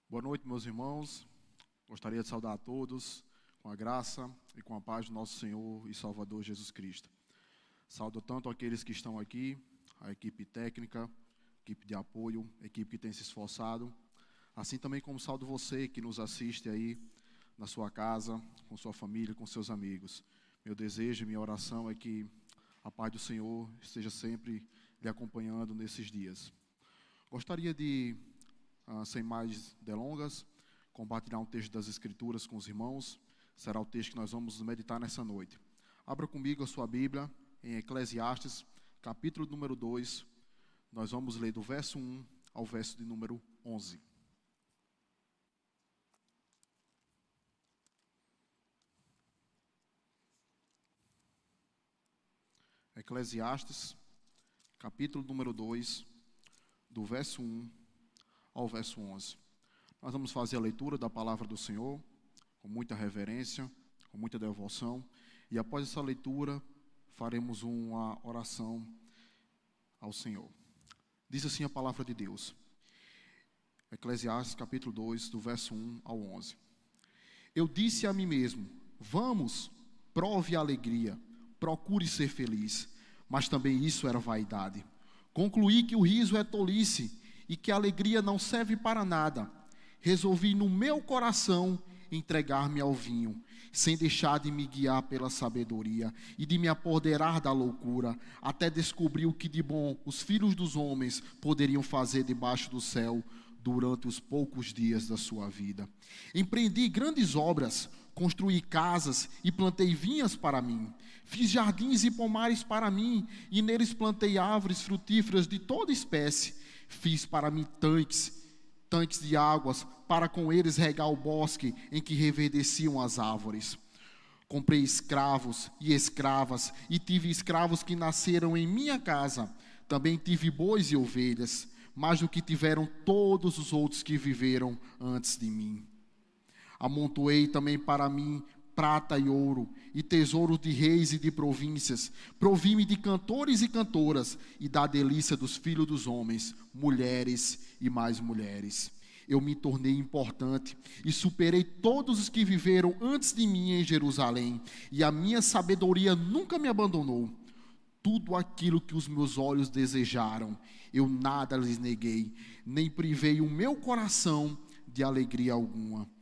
Boa noite, meus irmãos. Gostaria de saudar a todos com a graça e com a paz do nosso Senhor e Salvador Jesus Cristo. Saúdo tanto aqueles que estão aqui, a equipe técnica, equipe de apoio, equipe que tem se esforçado, assim também como saúdo você que nos assiste aí na sua casa, com sua família, com seus amigos. Meu desejo e minha oração é que a paz do Senhor esteja sempre lhe acompanhando nesses dias. Gostaria de, sem mais delongas, compartilhar um texto das Escrituras com os irmãos. Será o texto que nós vamos meditar nessa noite. Abra comigo a sua Bíblia em Eclesiastes, capítulo número 2. Nós vamos ler do verso 1 ao verso de número 11. Eclesiastes, capítulo número 2, do verso 1 ao verso 11. Nós vamos fazer a leitura da palavra do Senhor, com muita reverência, com muita devoção, e após essa leitura, faremos uma oração ao Senhor. Diz assim a palavra de Deus, Eclesiastes capítulo 2, do verso 1 ao 11. Eu disse a mim mesmo, vamos, prove a alegria, procure ser feliz, mas também isso era vaidade. Concluí que o riso é tolice e que a alegria não serve para nada. Resolvi no meu coração entregar-me ao vinho, sem deixar de me guiar pela sabedoria e de me apoderar da loucura, até descobrir o que de bom os filhos dos homens poderiam fazer debaixo do céu durante os poucos dias da sua vida. Empreendi grandes obras, construí casas e plantei vinhas para mim. Fiz jardins e pomares para mim, e neles plantei árvores frutíferas de toda espécie. Fiz para mim tanques de águas, para com eles regar o bosque em que reverdeciam as árvores. Comprei escravos e escravas, e tive escravos que nasceram em minha casa. Também tive bois e ovelhas, mais do que tiveram todos os outros que viveram antes de mim. Amontoei também para mim prata e ouro, e tesouros de reis e de províncias. Provi-me de cantores e cantoras, e da delícia dos filhos dos homens, mulheres e mais mulheres. Eu me tornei importante, e superei todos os que viveram antes de mim em Jerusalém, e a minha sabedoria nunca me abandonou. Tudo aquilo que os meus olhos desejaram, eu nada lhes neguei, nem privei o meu coração de alegria alguma.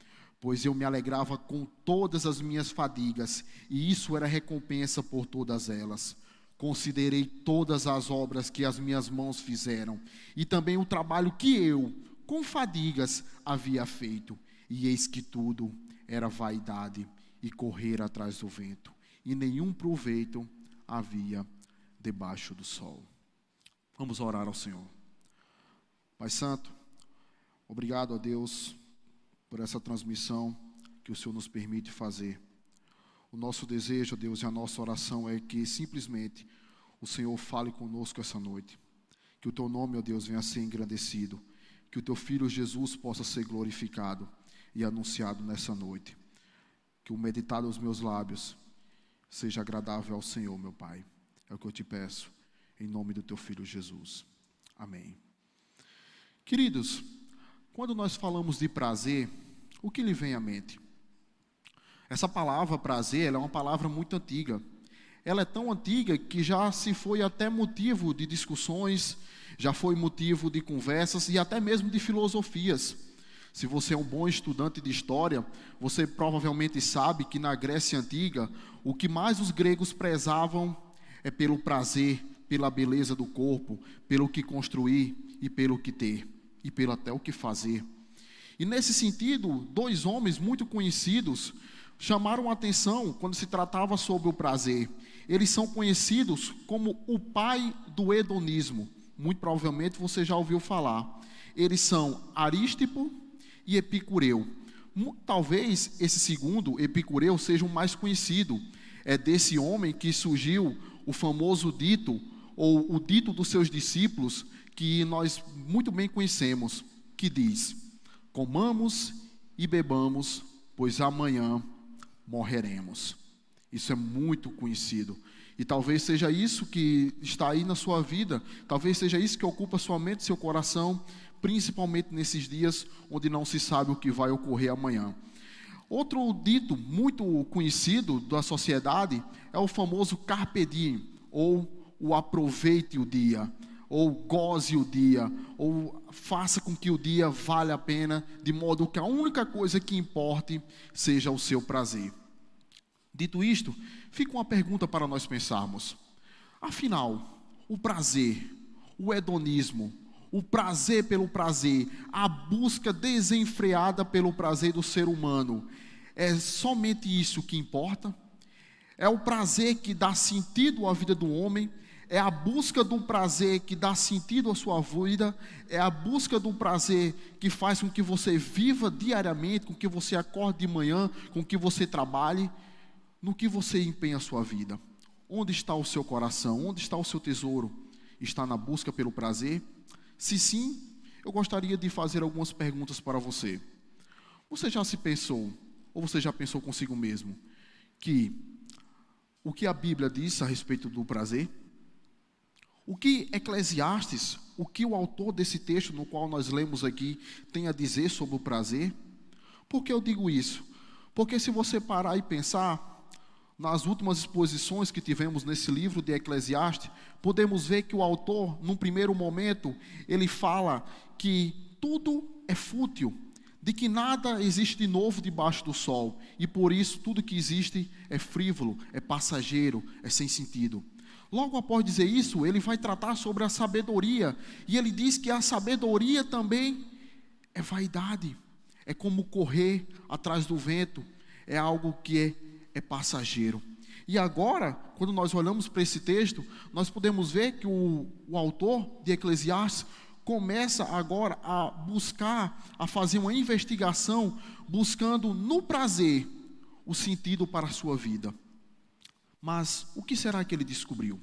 Pois eu me alegrava com todas as minhas fadigas, e isso era recompensa por todas elas. Considerei todas as obras que as minhas mãos fizeram, e também o trabalho que eu, com fadigas, havia feito. E eis que tudo era vaidade e correr atrás do vento, e nenhum proveito havia debaixo do sol. Vamos orar ao Senhor. Pai Santo, obrigado a Deus por essa transmissão que o Senhor nos permite fazer. O nosso desejo, Deus, e a nossa oração é que simplesmente o Senhor fale conosco essa noite. Que o Teu nome, ó Deus, venha a ser engrandecido. Que o Teu Filho Jesus possa ser glorificado e anunciado nessa noite. Que o meditar dos meus lábios seja agradável ao Senhor, meu Pai. É o que eu te peço, em nome do Teu Filho Jesus. Amém. Queridos, quando nós falamos de prazer, o que lhe vem à mente? Essa palavra prazer, ela é uma palavra muito antiga. Ela é tão antiga que já se foi até motivo de discussões, já foi motivo de conversas e até mesmo de filosofias. Se você é um bom estudante de história, você provavelmente sabe que na Grécia Antiga, o que mais os gregos prezavam é pelo prazer, pela beleza do corpo, pelo que construir e pelo que ter, e pelo até o que fazer. E nesse sentido, dois homens muito conhecidos chamaram a atenção quando se tratava sobre o prazer. Eles são conhecidos como o pai do hedonismo. Muito provavelmente você já ouviu falar. Eles são Arístipo e Epicureu. Talvez esse segundo, Epicureu, seja o mais conhecido. É desse homem que surgiu o famoso dito, ou o dito dos seus discípulos, que nós muito bem conhecemos, que diz: comamos e bebamos, pois amanhã morreremos. Isso é muito conhecido. E talvez seja isso que está aí na sua vida, talvez seja isso que ocupa sua mente e seu coração, principalmente nesses dias onde não se sabe o que vai ocorrer amanhã. Outro dito muito conhecido da sociedade é o famoso carpe diem, ou o aproveite o dia, ou goze o dia, ou faça com que o dia valha a pena, de modo que a única coisa que importe seja o seu prazer. Dito isto, fica uma pergunta para nós pensarmos. Afinal, o prazer, o hedonismo, o prazer pelo prazer, a busca desenfreada pelo prazer do ser humano, é somente isso que importa? É o prazer que dá sentido à vida do homem? É a busca do prazer que dá sentido à sua vida? É a busca do prazer que faz com que você viva diariamente, com que você acorde de manhã, com que você trabalhe? No que você empenha a sua vida? Onde está o seu coração? Onde está o seu tesouro? Está na busca pelo prazer? Se sim, eu gostaria de fazer algumas perguntas para você. Você já se pensou, ou você já pensou consigo mesmo, que o que a Bíblia diz a respeito do prazer? O que Eclesiastes, o que o autor desse texto no qual nós lemos aqui tem a dizer sobre o prazer? Por que eu digo isso? Porque se você parar e pensar, nas últimas exposições que tivemos nesse livro de Eclesiastes, podemos ver que o autor, num primeiro momento, ele fala que tudo é fútil, de que nada existe de novo debaixo do sol, e por isso tudo que existe é frívolo, é passageiro, é sem sentido. Logo após dizer isso, ele vai tratar sobre a sabedoria, e ele diz que a sabedoria também é vaidade, é como correr atrás do vento, é algo que é passageiro. E agora, quando nós olhamos para esse texto, nós podemos ver que o autor de Eclesiastes começa agora a buscar, a fazer uma investigação, buscando no prazer o sentido para a sua vida. Mas o que será que ele descobriu?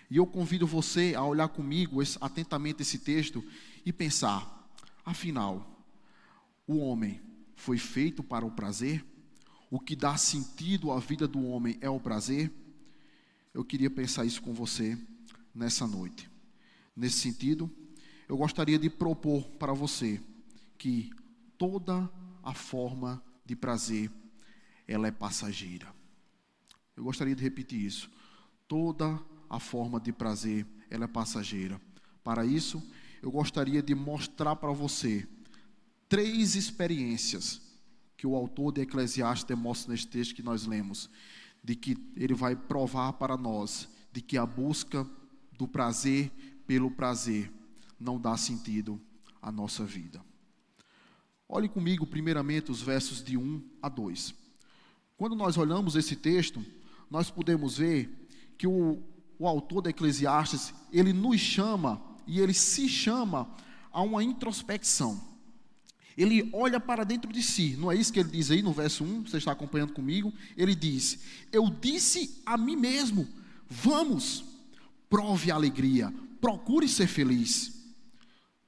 E eu convido você a olhar comigo atentamente esse texto e pensar, afinal, o homem foi feito para o prazer? O que dá sentido à vida do homem é o prazer? Eu queria pensar isso com você nessa noite. Nesse sentido, eu gostaria de propor para você que toda a forma de prazer, ela é passageira. Eu gostaria de repetir isso. Toda a forma de prazer, ela é passageira. Para isso, eu gostaria de mostrar para você 3 experiências que o autor de Eclesiastes demonstra neste texto que nós lemos, de que ele vai provar para nós, de que a busca do prazer pelo prazer não dá sentido à nossa vida. Olhe comigo primeiramente os versos de 1 a 2. Quando nós olhamos esse texto, nós podemos ver que o autor de Eclesiastes, ele nos chama, e ele se chama a uma introspecção. Ele olha para dentro de si, não é isso que ele diz aí no verso 1, você está acompanhando comigo? Ele diz, eu disse a mim mesmo, vamos, prove a alegria, procure ser feliz.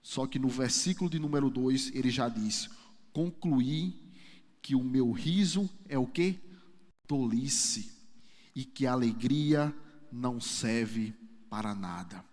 Só que no versículo de número 2, ele já diz, concluí que o meu riso é o quê? Tolice, e que a alegria não serve para nada.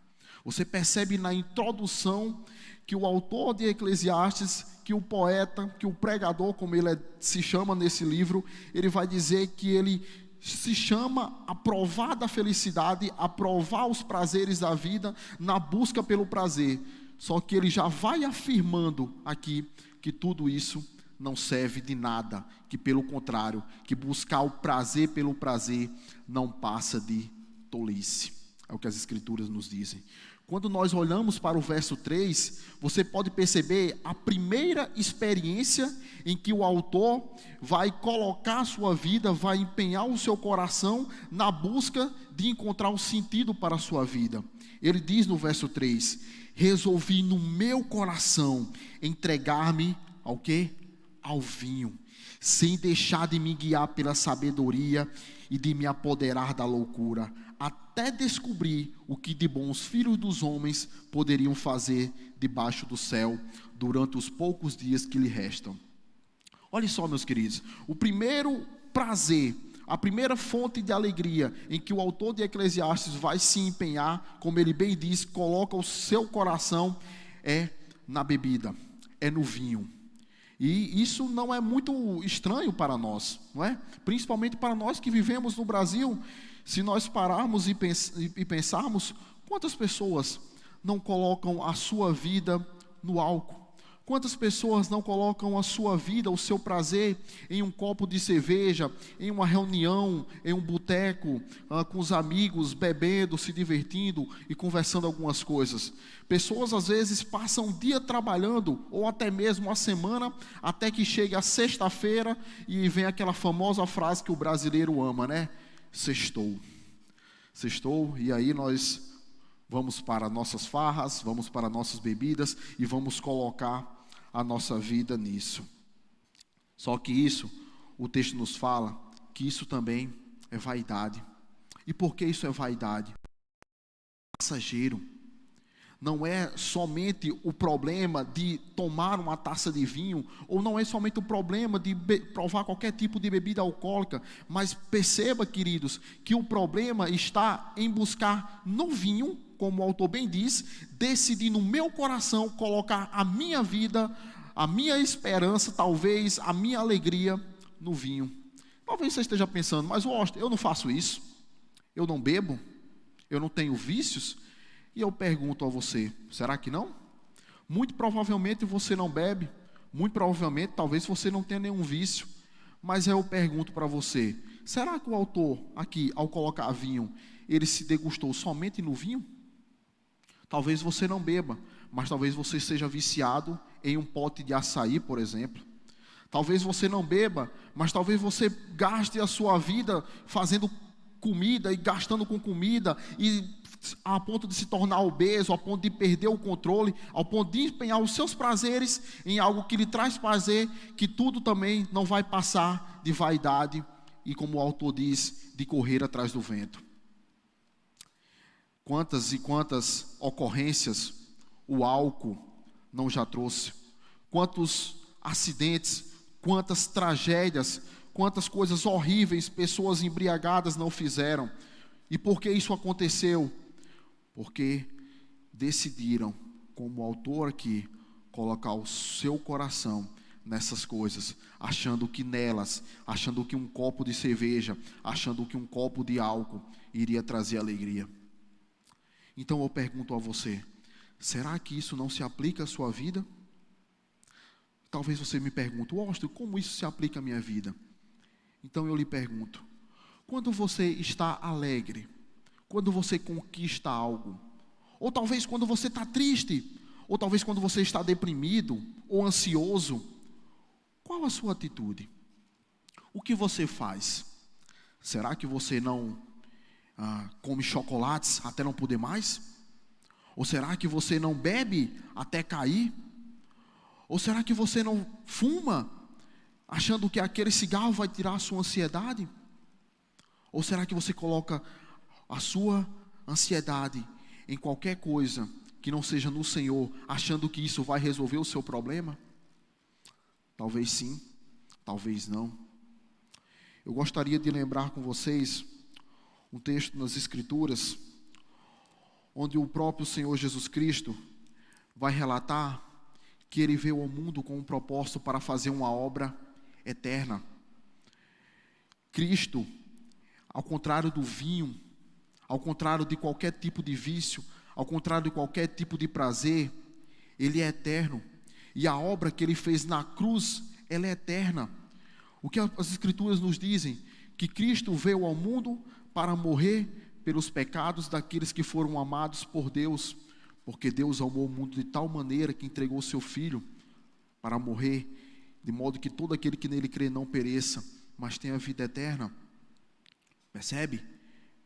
Você percebe na introdução que o autor de Eclesiastes, que o poeta, que o pregador, como ele se chama nesse livro, ele vai dizer que ele se chama a provar da felicidade, a provar os prazeres da vida, na busca pelo prazer. Só que ele já vai afirmando aqui que tudo isso não serve de nada, que pelo contrário, que buscar o prazer pelo prazer não passa de tolice. É o que as Escrituras nos dizem. Quando nós olhamos para o verso 3, você pode perceber a primeira experiência em que o autor vai colocar a sua vida, vai empenhar o seu coração na busca de encontrar o sentido para a sua vida. Ele diz no verso 3, resolvi no meu coração entregar-me ao quê? Ao vinho, sem deixar de me guiar pela sabedoria e de me apoderar da loucura, até descobrir o que de bom os filhos dos homens poderiam fazer debaixo do céu durante os poucos dias que lhe restam. Olha só, meus queridos, o primeiro prazer, a primeira fonte de alegria em que o autor de Eclesiastes vai se empenhar, como ele bem diz, coloca o seu coração, é na bebida, é no vinho. E isso não é muito estranho para nós, não é? Principalmente para nós que vivemos no Brasil. Se nós pararmos e pensarmos, quantas pessoas não colocam a sua vida no álcool? Quantas pessoas não colocam a sua vida, o seu prazer, em um copo de cerveja, em uma reunião, em um boteco, com os amigos, bebendo, se divertindo e conversando algumas coisas? Pessoas às vezes passam o dia trabalhando, ou até mesmo a semana, até que chegue a sexta-feira e vem aquela famosa frase que o brasileiro ama, né? Sextou. Sextou, e aí nós vamos para nossas farras, vamos para nossas bebidas e vamos colocar a nossa vida nisso. Só que isso, o texto nos fala que isso também é vaidade. E por que isso é vaidade? Passageiro. Não é somente o problema de tomar uma taça de vinho, ou não é somente o problema de provar qualquer tipo de bebida alcoólica, mas perceba, queridos, que o problema está em buscar no vinho, como o autor bem diz, decidir no meu coração colocar a minha vida, a minha esperança, talvez a minha alegria no vinho. Talvez você esteja pensando, mas eu não faço isso, eu não bebo, eu não tenho vícios. E eu pergunto a você, será que não? Muito provavelmente você não bebe, muito provavelmente talvez você não tenha nenhum vício, mas eu pergunto para você, será que o autor aqui, ao colocar vinho, ele se degustou somente no vinho? Talvez você não beba, mas talvez você seja viciado em um pote de açaí, por exemplo. Talvez você não beba, mas talvez você gaste a sua vida fazendo comida e gastando com comida e a ponto de se tornar obeso, a ponto de perder o controle, ao ponto de empenhar os seus prazeres em algo que lhe traz prazer, que tudo também não vai passar de vaidade e, como o autor diz, de correr atrás do vento. Quantas e quantas ocorrências o álcool não já trouxe? Quantos acidentes, quantas tragédias, quantas coisas horríveis pessoas embriagadas não fizeram? E por que isso aconteceu? Porque decidiram, como o autor aqui, colocar o seu coração nessas coisas, achando que nelas, achando que um copo de cerveja, achando que um copo de álcool iria trazer alegria. Então eu pergunto a você, será que isso não se aplica à sua vida? Talvez você me pergunte, Washington, como isso se aplica à minha vida? Então eu lhe pergunto, quando você está alegre, quando você conquista algo, ou talvez quando você está triste, ou talvez quando você está deprimido, ou ansioso, qual a sua atitude? O que você faz? Será que você não come chocolates até não poder mais? Ou será que você não bebe até cair? Ou será que você não fuma, achando que aquele cigarro vai tirar a sua ansiedade? Ou será que você coloca a sua ansiedade em qualquer coisa que não seja no Senhor, achando que isso vai resolver o seu problema? Talvez sim, talvez não. Eu gostaria de lembrar com vocês um texto nas Escrituras, onde o próprio Senhor Jesus Cristo vai relatar que Ele veio ao mundo com um propósito para fazer uma obra eterna. Cristo, ao contrário do vinho, ao contrário de qualquer tipo de vício, ao contrário de qualquer tipo de prazer, Ele é eterno. E a obra que Ele fez na cruz, ela é eterna. O que as Escrituras nos dizem? Que Cristo veio ao mundo para morrer pelos pecados daqueles que foram amados por Deus, porque Deus amou o mundo de tal maneira que entregou o seu Filho para morrer, de modo que todo aquele que nele crê não pereça, mas tenha vida eterna. Percebe?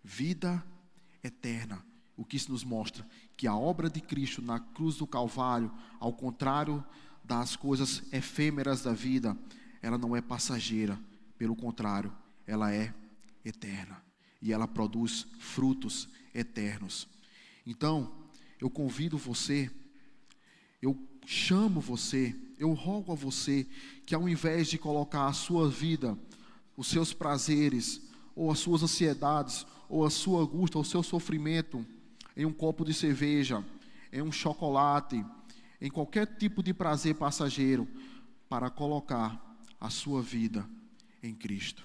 Vida eterna. O que isso nos mostra? Que a obra de Cristo na cruz do Calvário, ao contrário das coisas efêmeras da vida, ela não é passageira, pelo contrário, ela é eterna. E ela produz frutos eternos. Então, eu convido você, eu chamo você, eu rogo a você, que ao invés de colocar a sua vida, os seus prazeres, ou as suas ansiedades, ou a sua angústia, ou o seu sofrimento, em um copo de cerveja, em um chocolate, em qualquer tipo de prazer passageiro, para colocar a sua vida em Cristo.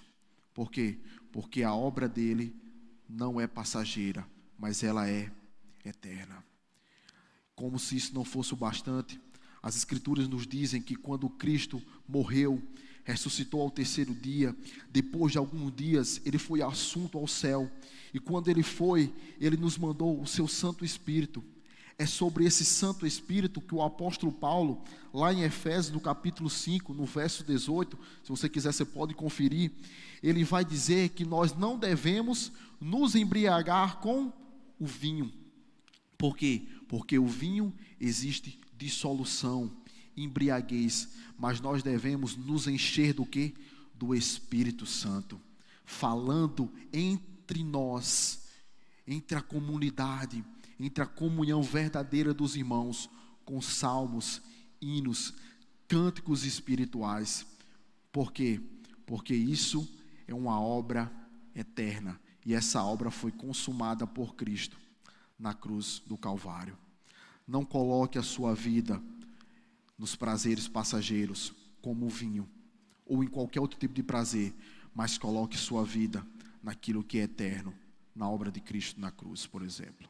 Por quê? Porque a obra dele não é passageira, mas ela é eterna. Como se isso não fosse o bastante, as Escrituras nos dizem que quando Cristo morreu, ressuscitou ao terceiro dia, depois de alguns dias, ele foi assunto ao céu. E quando ele foi, ele nos mandou o seu Santo Espírito. É sobre esse Santo Espírito que o apóstolo Paulo, lá em Efésios, no capítulo 5, no verso 18, se você quiser, você pode conferir, ele vai dizer que nós não devemos nos embriagar com o vinho. Por quê? Porque o vinho existe dissolução, embriaguez, mas nós devemos nos encher do quê? Do Espírito Santo, falando entre nós, entre a comunidade, entre a comunhão verdadeira dos irmãos, com salmos, hinos, cânticos espirituais. Por quê? Porque isso é uma obra eterna, e essa obra foi consumada por Cristo na cruz do Calvário. Não coloque a sua vida nos prazeres passageiros, como o vinho, ou em qualquer outro tipo de prazer, mas coloque sua vida naquilo que é eterno, na obra de Cristo na cruz, por exemplo.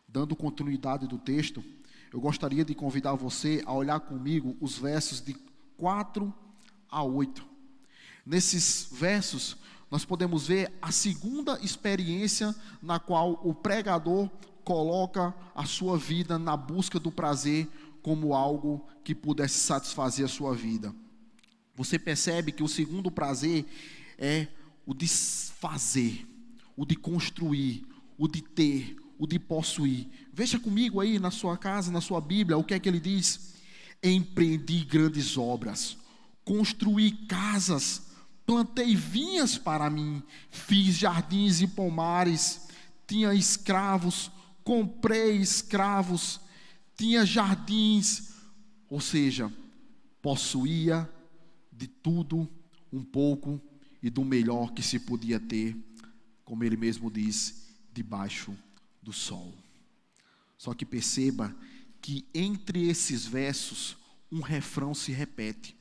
Dando continuidade do texto, eu gostaria de convidar você a olhar comigo os versos de 4 a 8. Nesses versos, nós podemos ver a segunda experiência na qual o pregador coloca a sua vida na busca do prazer como algo que pudesse satisfazer a sua vida. Você percebe que o segundo prazer é o de fazer, o de construir, o de ter, o de possuir. Veja comigo aí na sua casa, na sua Bíblia, o que é que ele diz? Empreendi grandes obras, construí casas, plantei vinhas para mim, fiz jardins e pomares, tinha escravos, comprei escravos, tinha jardins, ou seja, possuía de tudo um pouco e do melhor que se podia ter, como ele mesmo diz, debaixo do sol. Só que perceba que entre esses versos um refrão se repete.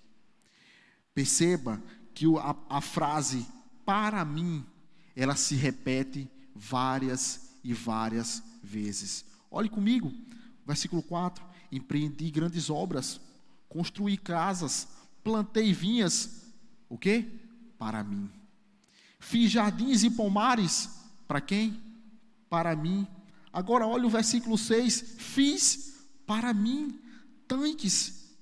Perceba que a frase para mim, ela se repete várias e várias vezes. Olhe comigo, versículo 4, empreendi grandes obras, construí casas, plantei vinhas, o quê? Para mim. Fiz jardins e pomares, para quem? Para mim. Agora olha o versículo 6, fiz para mim tanques.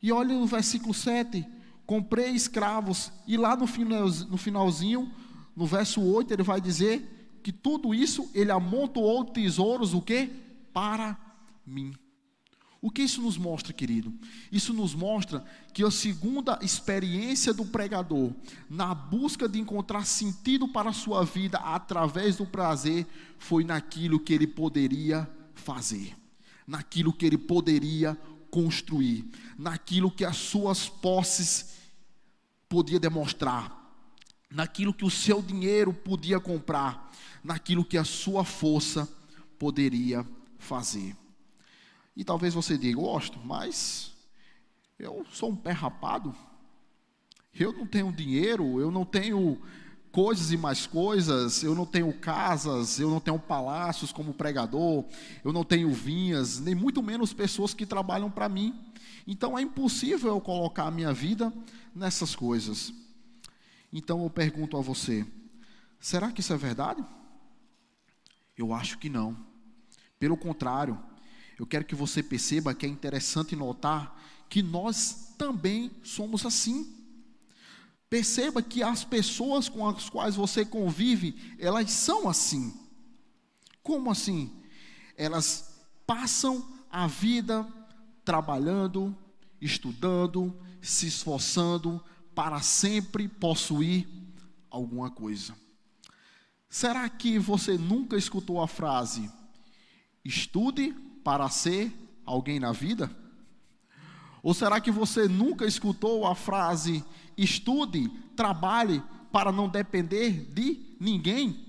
E olha o versículo 7, comprei escravos. E lá no finalzinho, no verso 8, ele vai dizer que tudo isso ele amontoou tesouros, o quê? Para mim. O que isso nos mostra, querido? Isso nos mostra que a segunda experiência do pregador, na busca de encontrar sentido para a sua vida através do prazer, foi naquilo que ele poderia fazer, naquilo que ele poderia construir, naquilo que as suas posses podia demonstrar, naquilo que o seu dinheiro podia comprar, naquilo que a sua força poderia fazer. E talvez você diga, gosto, mas eu sou um pé rapado, eu não tenho dinheiro, eu não tenho coisas e mais coisas, eu não tenho casas, eu não tenho palácios como pregador, eu não tenho vinhas, nem muito menos pessoas que trabalham para mim. Então é impossível eu colocar a minha vida nessas coisas. Então eu pergunto a você, será que isso é verdade? Eu acho que não. Pelo contrário, eu quero que você perceba que é interessante notar que nós também somos assim. Perceba que as pessoas com as quais você convive, elas são assim. Como assim? Elas passam a vida trabalhando, estudando, se esforçando para sempre possuir alguma coisa. Será que você nunca escutou a frase, estude para ser alguém na vida? Ou será que você nunca escutou a frase, estude, trabalhe para não depender de ninguém.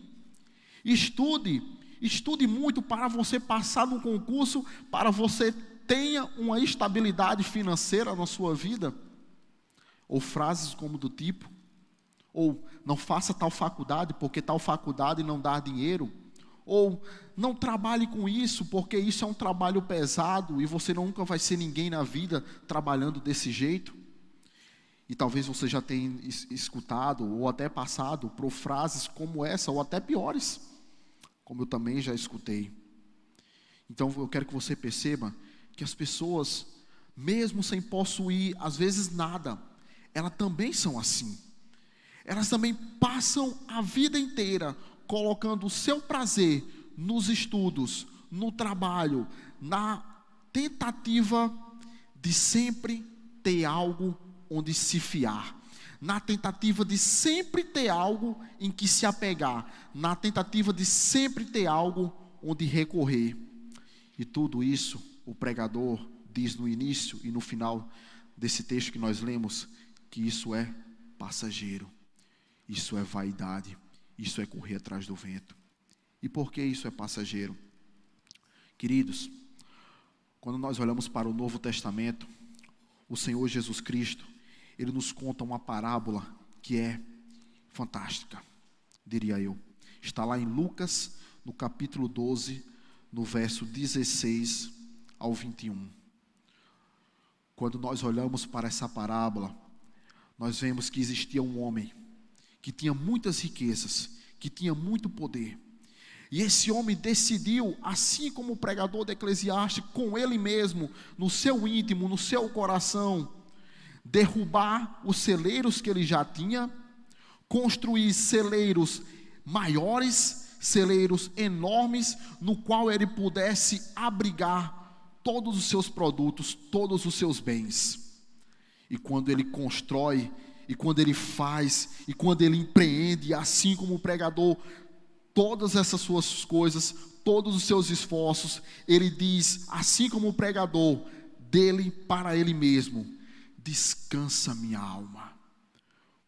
Estude muito para você passar no concurso, para você tenha uma estabilidade financeira na sua vida. Ou frases como do tipo, ou não faça tal faculdade, porque tal faculdade não dá dinheiro. Ou não trabalhe com isso, porque isso é um trabalho pesado e você nunca vai ser ninguém na vida trabalhando desse jeito. E talvez você já tenha escutado ou até passado por frases como essa, ou até piores, como eu também já escutei. Então eu quero que você perceba que as pessoas, mesmo sem possuir às vezes nada, elas também são assim. Elas também passam a vida inteira colocando o seu prazer nos estudos, no trabalho, na tentativa de sempre ter algo onde se fiar, na tentativa de sempre ter algo em que se apegar, na tentativa de sempre ter algo onde recorrer. E tudo isso o pregador diz no início e no final desse texto que nós lemos, que isso é passageiro, isso é vaidade, isso é correr atrás do vento. E por que isso é passageiro? Queridos, quando nós olhamos para o Novo Testamento, o Senhor Jesus Cristo, Ele nos conta uma parábola que é fantástica, diria eu. Está lá em Lucas, no capítulo 12, no verso 16 ao 21. Quando nós olhamos para essa parábola, nós vemos que existia um homem que tinha muitas riquezas, que tinha muito poder. E esse homem decidiu, assim como o pregador de Eclesiastes, com ele mesmo, no seu íntimo, no seu coração, derrubar os celeiros que ele já tinha, construir celeiros maiores, celeiros enormes, no qual ele pudesse abrigar todos os seus produtos, todos os seus bens. E quando ele constrói, e quando ele faz, e quando ele empreende, assim como o pregador, todas essas suas coisas, todos os seus esforços, ele diz, assim como o pregador, dele para ele mesmo: descansa minha alma,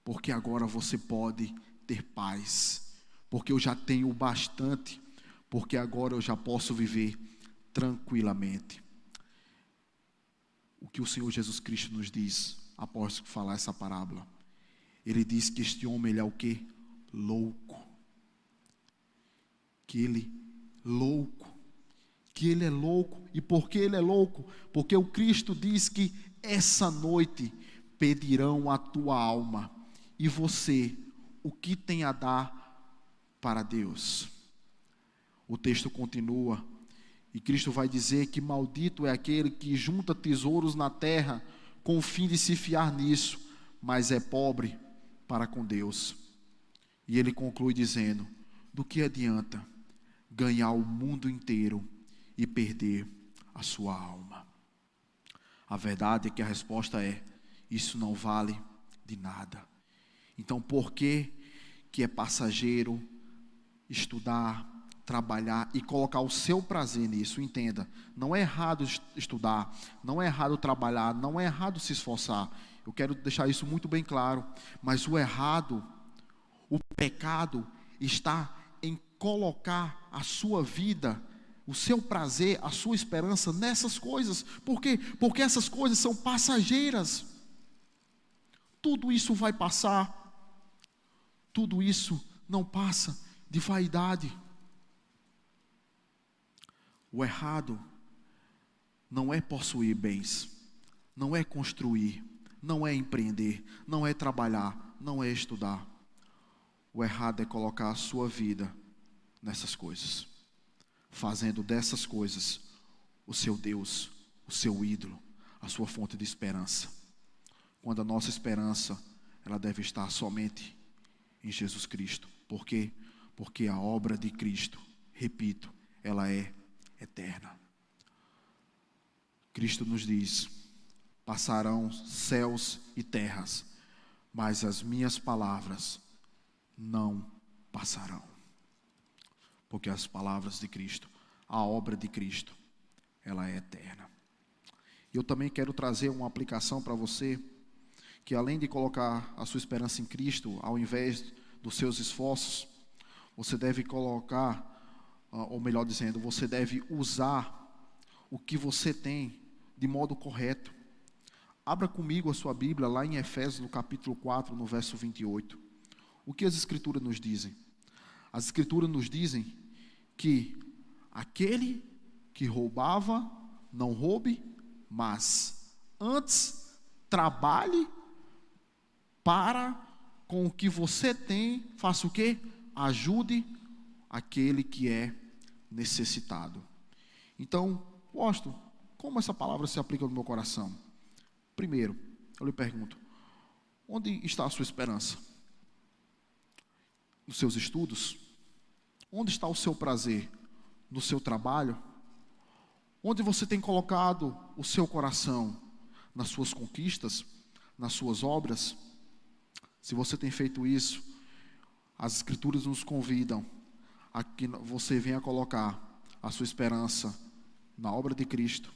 porque agora você pode ter paz, porque eu já tenho bastante, porque agora eu já posso viver tranquilamente. O que o Senhor Jesus Cristo nos diz, após falar essa parábola, Ele diz que este homem, ele é o quê? Louco. Que ele é louco. E por que ele é louco? Porque o Cristo diz que essa noite pedirão a tua alma, e você, o que tem a dar para Deus? O texto continua, e Cristo vai dizer que maldito é aquele que junta tesouros na terra, com o fim de se fiar nisso, mas é pobre para com Deus. E ele conclui dizendo: do que adianta ganhar o mundo inteiro e perder a sua alma? A verdade é que a resposta é: isso não vale de nada. Então, por que é passageiro estudar, trabalhar e colocar o seu prazer nisso? Entenda, não é errado estudar, não é errado trabalhar, não é errado se esforçar. Eu quero deixar isso muito bem claro. Mas o errado, o pecado, está em colocar a sua vida, o seu prazer, a sua esperança nessas coisas. Por quê? Porque essas coisas são passageiras. Tudo isso vai passar. Tudo isso não passa de vaidade. O errado não é possuir bens, não é construir, não é empreender, não é trabalhar, não é estudar. O errado é colocar a sua vida nessas coisas, fazendo dessas coisas o seu Deus, o seu ídolo, a sua fonte de esperança. Quando a nossa esperança, ela deve estar somente em Jesus Cristo. Por quê? Porque a obra de Cristo, repito, ela é eterna. Cristo nos diz: passarão céus e terras, mas as minhas palavras não passarão. Porque as palavras de Cristo, a obra de Cristo, ela é eterna. Eu também quero trazer uma aplicação para você, que além de colocar a sua esperança em Cristo, ao invés dos seus esforços, você deve colocar, ou melhor dizendo, você deve usar o que você tem de modo correto. Abra comigo a sua Bíblia lá em Efésios, no capítulo 4, no verso 28. O que as Escrituras nos dizem? As Escrituras nos dizem que aquele que roubava, não roube, mas antes trabalhe para, com o que você tem, faça o quê? Ajude aquele que é necessitado. Então, apóstolo, como essa palavra se aplica no meu coração? Primeiro, eu lhe pergunto, onde está a sua esperança? Nos seus estudos? Onde está o seu prazer? No seu trabalho? Onde você tem colocado o seu coração? Nas suas conquistas? Nas suas obras? Se você tem feito isso, as Escrituras nos convidam a que você venha colocar a sua esperança na obra de Cristo,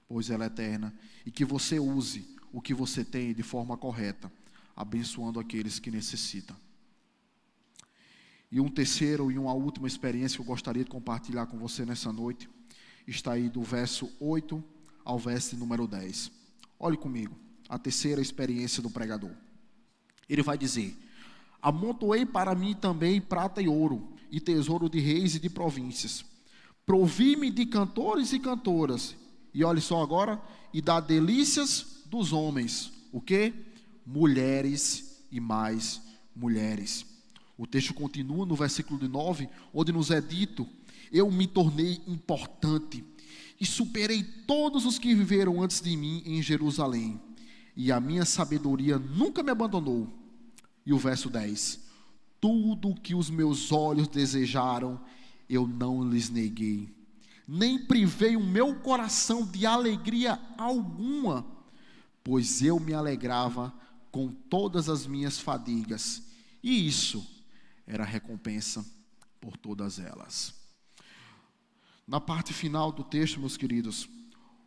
pois ela é eterna, e que você use o que você tem de forma correta, abençoando aqueles que necessitam. E um terceiro e uma última experiência que eu gostaria de compartilhar com você nessa noite, está aí do verso 8 ao verso número 10. Olhe comigo, a terceira experiência do pregador. Ele vai dizer: amontoei para mim também prata e ouro, e tesouro de reis e de províncias. Provi-me de cantores e cantoras, e olhe só agora, e da delícias dos homens. O quê? Mulheres e mais mulheres. O texto continua no versículo 9, onde nos é dito: eu me tornei importante, e superei todos os que viveram antes de mim em Jerusalém, e a minha sabedoria nunca me abandonou. E o verso 10, tudo o que os meus olhos desejaram, eu não lhes neguei, nem privei o meu coração de alegria alguma, pois eu me alegrava com todas as minhas fadigas, e isso era recompensa por todas elas. Na parte final do texto, meus queridos,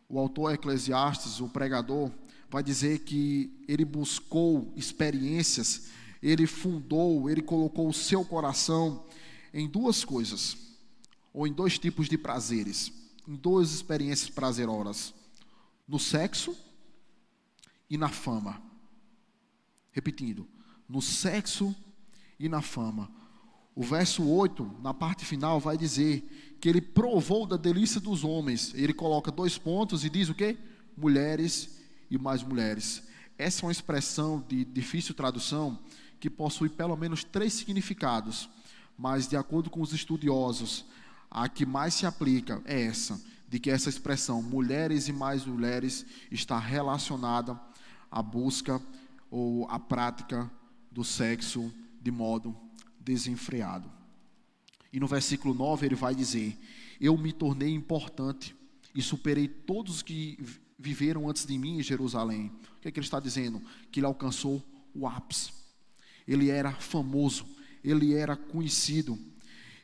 o autor Eclesiastes, o pregador, vai dizer que ele buscou experiências, ele fundou, ele colocou o seu coração em duas coisas, ou em dois tipos de prazeres, em duas experiências prazerosas: no sexo e na fama. Repetindo, no sexo e na fama. O verso 8, na parte final, vai dizer que ele provou da delícia dos homens. Ele coloca dois pontos e diz o quê? Mulheres e mais mulheres. Essa é uma expressão de difícil tradução que possui pelo menos 3 significados, mas de acordo com os estudiosos, a que mais se aplica é essa, de que essa expressão, mulheres e mais mulheres, está relacionada à busca ou à prática do sexo de modo desenfreado. E no versículo 9 ele vai dizer: eu me tornei importante e superei todos os que viveram antes de mim em Jerusalém. O que é que ele está dizendo? Que ele alcançou o ápice. Ele era famoso, ele era conhecido.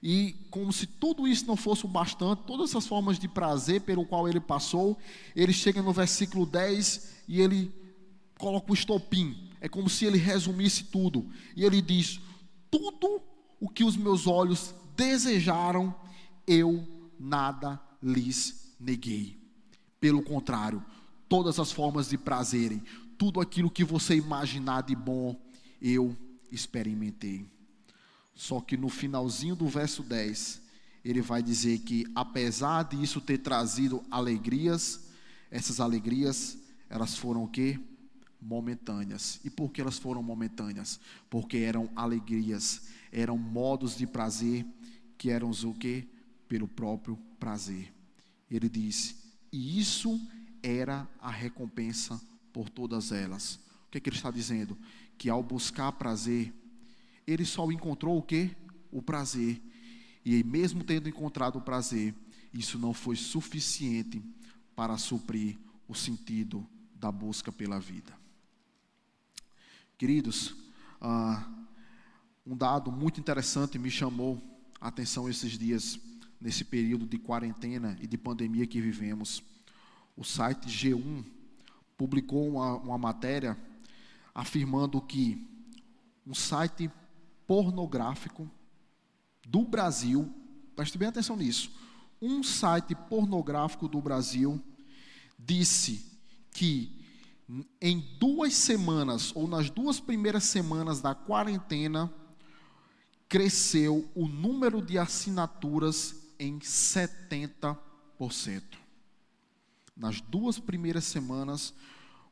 E como se tudo isso não fosse o bastante, todas essas formas de prazer pelo qual ele passou, ele chega no versículo 10 e ele coloca o estopim. É como se ele resumisse tudo. E ele diz: tudo o que os meus olhos desejaram, eu nada lhes neguei. Pelo contrário, todas as formas de prazerem, tudo aquilo que você imaginar de bom, eu experimentei. Só que no finalzinho do verso 10, ele vai dizer que apesar disso ter trazido alegrias, essas alegrias, elas foram o quê? Momentâneas. E por que elas foram momentâneas? Porque eram alegrias, eram modos de prazer que eram o quê? Pelo próprio prazer. Ele disse: e isso era a recompensa por todas elas. O que é que ele está dizendo? Que ao buscar prazer, ele só encontrou o quê? O prazer. E mesmo tendo encontrado o prazer, isso não foi suficiente para suprir o sentido da busca pela vida. Queridos, um dado muito interessante me chamou a atenção esses dias, nesse período de quarentena e de pandemia que vivemos. O site G1 publicou uma matéria afirmando que um site pornográfico do Brasil, preste bem atenção nisso, um site pornográfico do Brasil disse que em 2 semanas, ou nas 2 primeiras semanas da quarentena, cresceu o número de assinaturas em 70%. Nas 2 primeiras semanas,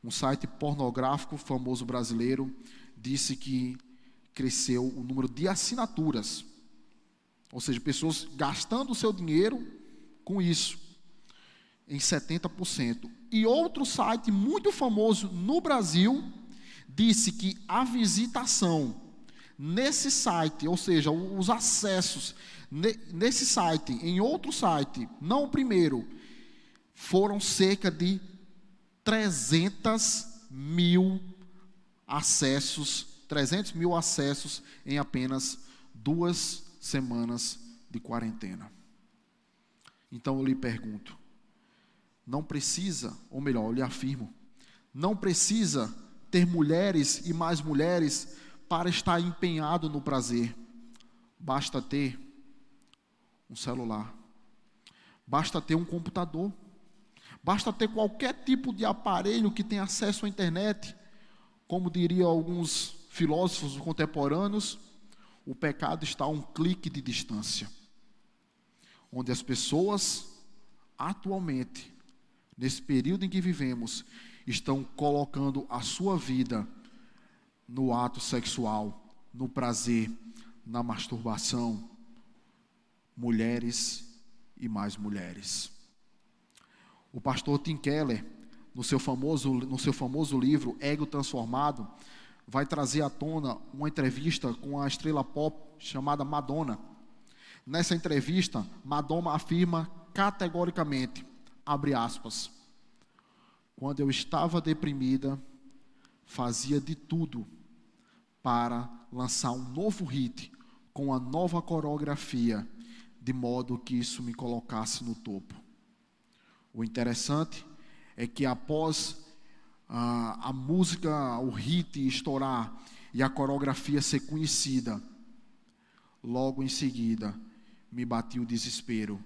um site pornográfico famoso brasileiro disse que cresceu o número de assinaturas. Ou seja, pessoas gastando o seu dinheiro com isso, em 70%. E outro site muito famoso no Brasil disse que a visitação nesse site, ou seja, os acessos nesse site, em outro site, não o primeiro, foram cerca de 300 mil acessos em apenas 2 semanas de quarentena. Então eu lhe pergunto, não precisa, ou melhor, eu lhe afirmo, não precisa ter mulheres e mais mulheres para estar empenhado no prazer. Basta ter um celular, basta ter um computador, basta ter qualquer tipo de aparelho que tenha acesso à internet. Como diriam alguns filósofos contemporâneos, o pecado está a um clique de distância. Onde as pessoas, atualmente, nesse período em que vivemos, estão colocando a sua vida no ato sexual, no prazer, na masturbação. Mulheres e mais mulheres. O pastor Tim Keller, no seu famoso livro Ego Transformado, vai trazer à tona uma entrevista com a estrela pop chamada Madonna. Nessa entrevista, Madonna afirma categoricamente, abre aspas, quando eu estava deprimida, fazia de tudo para lançar um novo hit com a nova coreografia, de modo que isso me colocasse no topo. O interessante é que após a música, o hit estourar e a coreografia ser conhecida, logo em seguida me batia o desespero,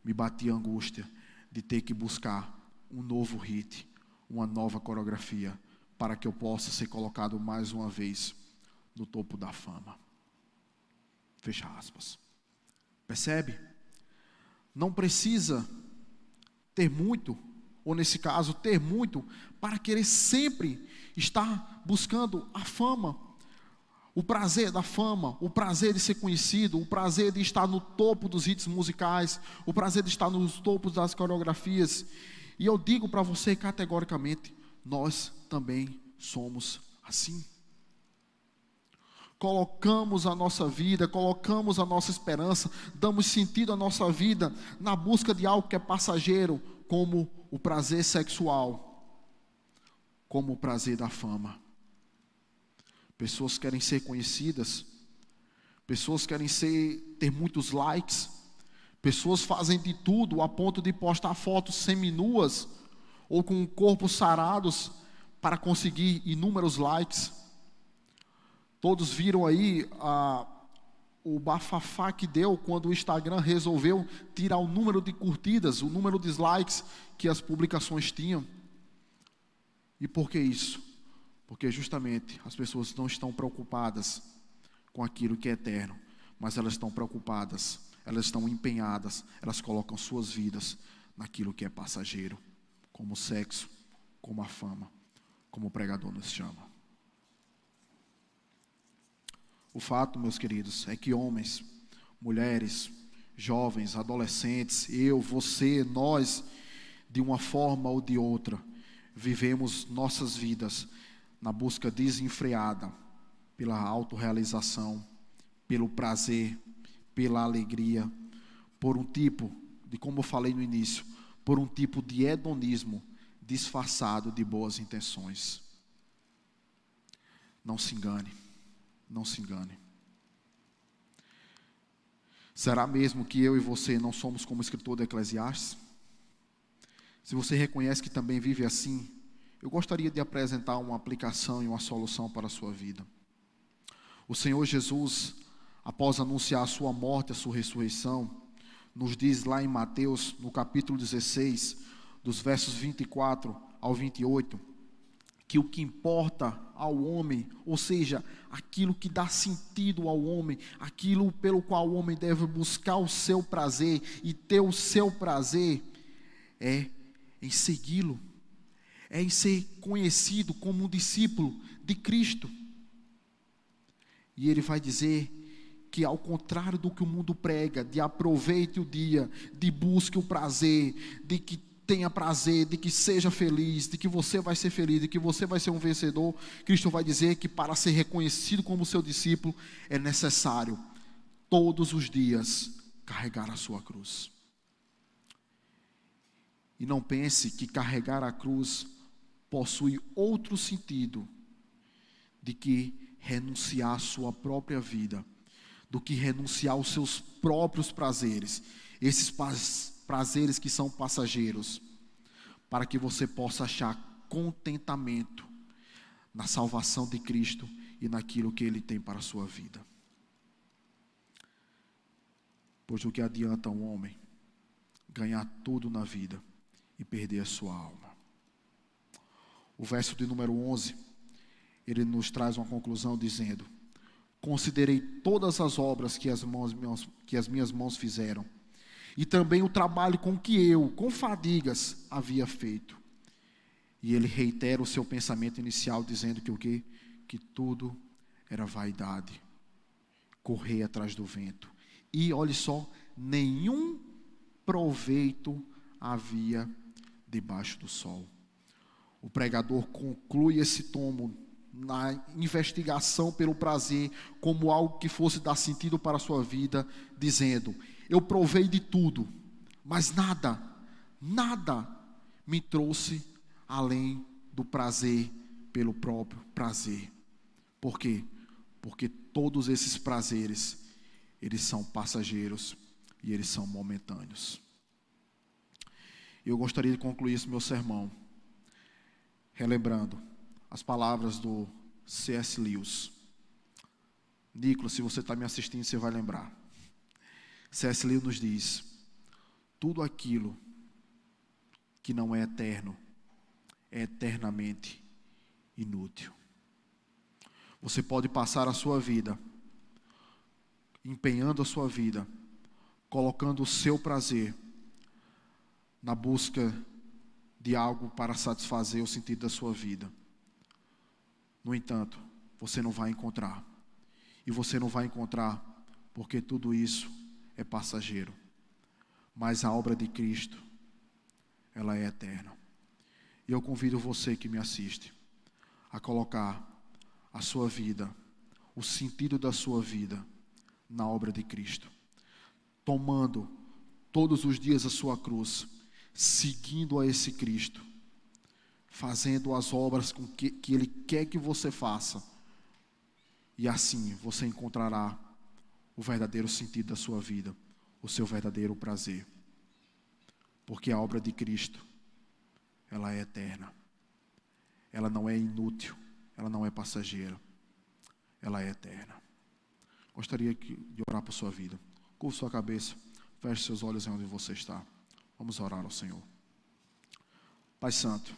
me batia a angústia de ter que buscar um novo hit, uma nova coreografia, para que eu possa ser colocado mais uma vez no topo da fama. Fecha aspas. Percebe? Não precisa ter muito, ou nesse caso, ter muito, para querer sempre estar buscando a fama, o prazer da fama, o prazer de ser conhecido, o prazer de estar no topo dos hits musicais, o prazer de estar nos topos das coreografias. E eu digo para você categoricamente, nós também somos assim. Colocamos a nossa vida, colocamos a nossa esperança, damos sentido à nossa vida na busca de algo que é passageiro, como o prazer sexual, como o prazer da fama. Pessoas querem ser conhecidas, pessoas querem ter muitos likes, pessoas fazem de tudo a ponto de postar fotos seminuas ou com corpos sarados para conseguir inúmeros likes. Todos viram aí o bafafá que deu quando o Instagram resolveu tirar o número de curtidas, o número de likes que as publicações tinham. E por que isso? Porque justamente as pessoas não estão preocupadas com aquilo que é eterno, mas elas estão preocupadas, elas estão empenhadas, elas colocam suas vidas naquilo que é passageiro, como o sexo, como a fama, como o pregador nos chama. O fato, meus queridos, é que homens, mulheres, jovens, adolescentes, eu, você, nós, de uma forma ou de outra, vivemos nossas vidas na busca desenfreada pela autorrealização, pelo prazer, pela alegria, por um tipo de, como eu falei no início, por um tipo de hedonismo disfarçado de boas intenções. Não se engane. Não se engane. Será mesmo que eu e você não somos como o escritor de Eclesiastes? Se você reconhece que também vive assim, eu gostaria de apresentar uma aplicação e uma solução para a sua vida. O Senhor Jesus, após anunciar a sua morte e a sua ressurreição, nos diz lá em Mateus, no capítulo 16, dos versos 24 ao 28, que o que importa ao homem, ou seja, aquilo que dá sentido ao homem, aquilo pelo qual o homem deve buscar o seu prazer e ter o seu prazer, é em segui-lo, é em ser conhecido como um discípulo de Cristo. E ele vai dizer que, ao contrário do que o mundo prega, de aproveite o dia, de busque o prazer, de que tenha prazer, de que seja feliz, de que você vai ser feliz, de que você vai ser um vencedor, Cristo vai dizer que para ser reconhecido como seu discípulo, é necessário, todos os dias, carregar a sua cruz. E não pense que carregar a cruz possui outro sentido de que renunciar à sua própria vida, do que renunciar aos seus próprios prazeres, esses prazeres que são passageiros, para que você possa achar contentamento na salvação de Cristo e naquilo que Ele tem para a sua vida. Pois o que adianta um homem ganhar tudo na vida e perder a sua alma? O verso de número 11, ele nos traz uma conclusão dizendo: considerei todas as obras que as minhas mãos fizeram, e também o trabalho com que eu, com fadigas, havia feito. E ele reitera o seu pensamento inicial, dizendo que o quê? Que tudo era vaidade, correr atrás do vento. E olhe só, nenhum proveito havia debaixo do sol. O pregador conclui esse tomo na investigação pelo prazer, como algo que fosse dar sentido para a sua vida, dizendo: eu provei de tudo, mas nada me trouxe além do prazer pelo próprio prazer. Por quê? Porque todos esses prazeres, eles são passageiros e eles são momentâneos. Eu gostaria de concluir esse meu sermão relembrando as palavras do C.S. Lewis. Nicolas, se você está me assistindo, você vai lembrar. C.S. Lewis nos diz: tudo aquilo que não é eterno é eternamente inútil. Você pode passar a sua vida empenhando a sua vida, colocando o seu prazer na busca de algo para satisfazer o sentido da sua vida. No entanto, você não vai encontrar. E você não vai encontrar porque tudo isso é passageiro. Mas a obra de Cristo, ela é eterna. E eu convido você que me assiste a colocar a sua vida, o sentido da sua vida na obra de Cristo. Tomando todos os dias a sua cruz, seguindo a esse Cristo, fazendo as obras com que Ele quer que você faça, e assim você encontrará o verdadeiro sentido da sua vida, o seu verdadeiro prazer, porque a obra de Cristo, ela é eterna, ela não é inútil, ela não é passageira, ela é eterna. Gostaria de orar por sua vida. Curva sua cabeça, feche seus olhos onde você está. Vamos orar ao Senhor. Pai Santo,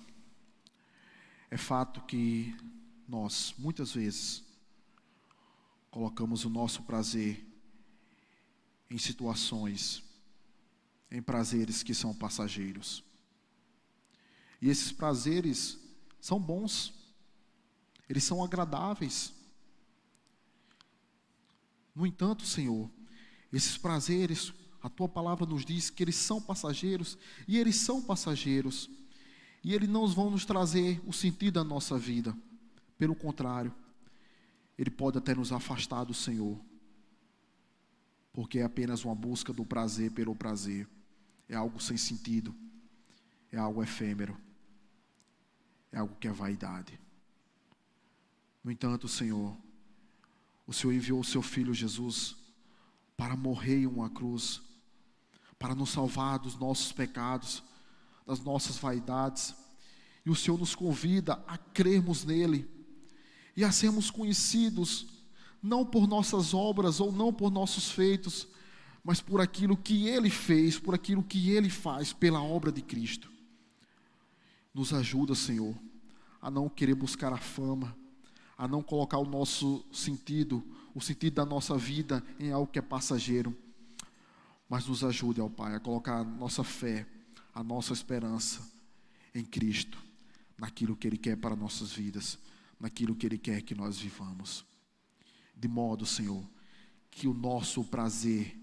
é fato que nós, muitas vezes, colocamos o nosso prazer em situações, em prazeres que são passageiros. E esses prazeres são bons, eles são agradáveis. No entanto, Senhor, esses prazeres, a Tua palavra nos diz que eles são passageiros, e eles são passageiros, e eles não vão nos trazer o sentido da nossa vida. Pelo contrário, ele pode até nos afastar do Senhor, porque é apenas uma busca do prazer pelo prazer, é algo sem sentido, é algo efêmero, é algo que é vaidade. No entanto, Senhor, o Senhor enviou o Seu Filho Jesus para morrer em uma cruz, para nos salvar dos nossos pecados, das nossas vaidades, E o Senhor nos convida a crermos nele e a sermos conhecidos, não por nossas obras ou não por nossos feitos, mas por aquilo que ele fez, por aquilo que ele faz pela obra de Cristo. Nos ajuda, Senhor, a não querer buscar a fama, a não colocar o nosso sentido, o sentido da nossa vida em algo que é passageiro, mas nos ajude, ó Pai, a colocar a nossa fé, a nossa esperança em Cristo, naquilo que Ele quer para nossas vidas, naquilo que Ele quer que nós vivamos. De modo, Senhor, que o nosso prazer,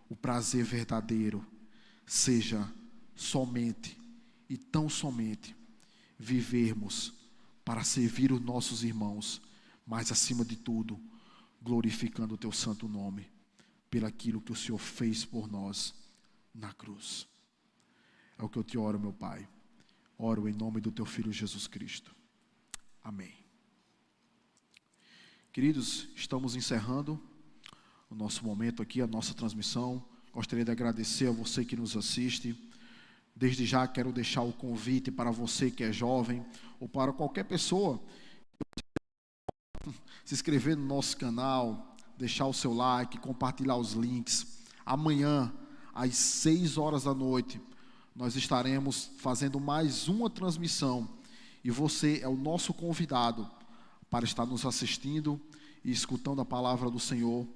o prazer verdadeiro, seja somente e tão somente vivermos para servir os nossos irmãos, mas acima de tudo, glorificando o Teu santo nome, pelaquilo que o Senhor fez por nós na cruz. É o que eu te oro, meu Pai. Oro em nome do Teu Filho Jesus Cristo. Amém. Queridos, estamos encerrando o nosso momento aqui, a nossa transmissão. Gostaria de agradecer a você que nos assiste. Desde já quero deixar o convite para você que é jovem ou para qualquer pessoa se inscrever no nosso canal, deixar o seu like, compartilhar os links. Amanhã, às 6 horas da noite, nós estaremos fazendo mais uma transmissão e você é o nosso convidado para estar nos assistindo e escutando a palavra do Senhor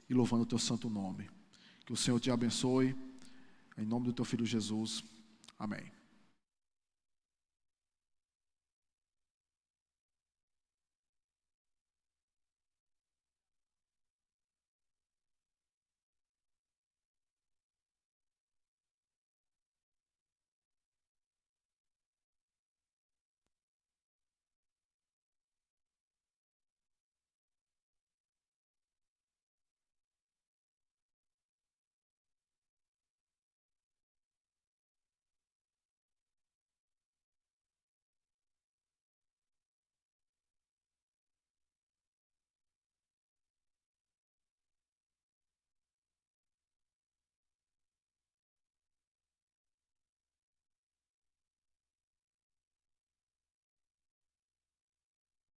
e louvando o Teu santo nome. Que o Senhor te abençoe, em nome do Teu Filho Jesus. Amém.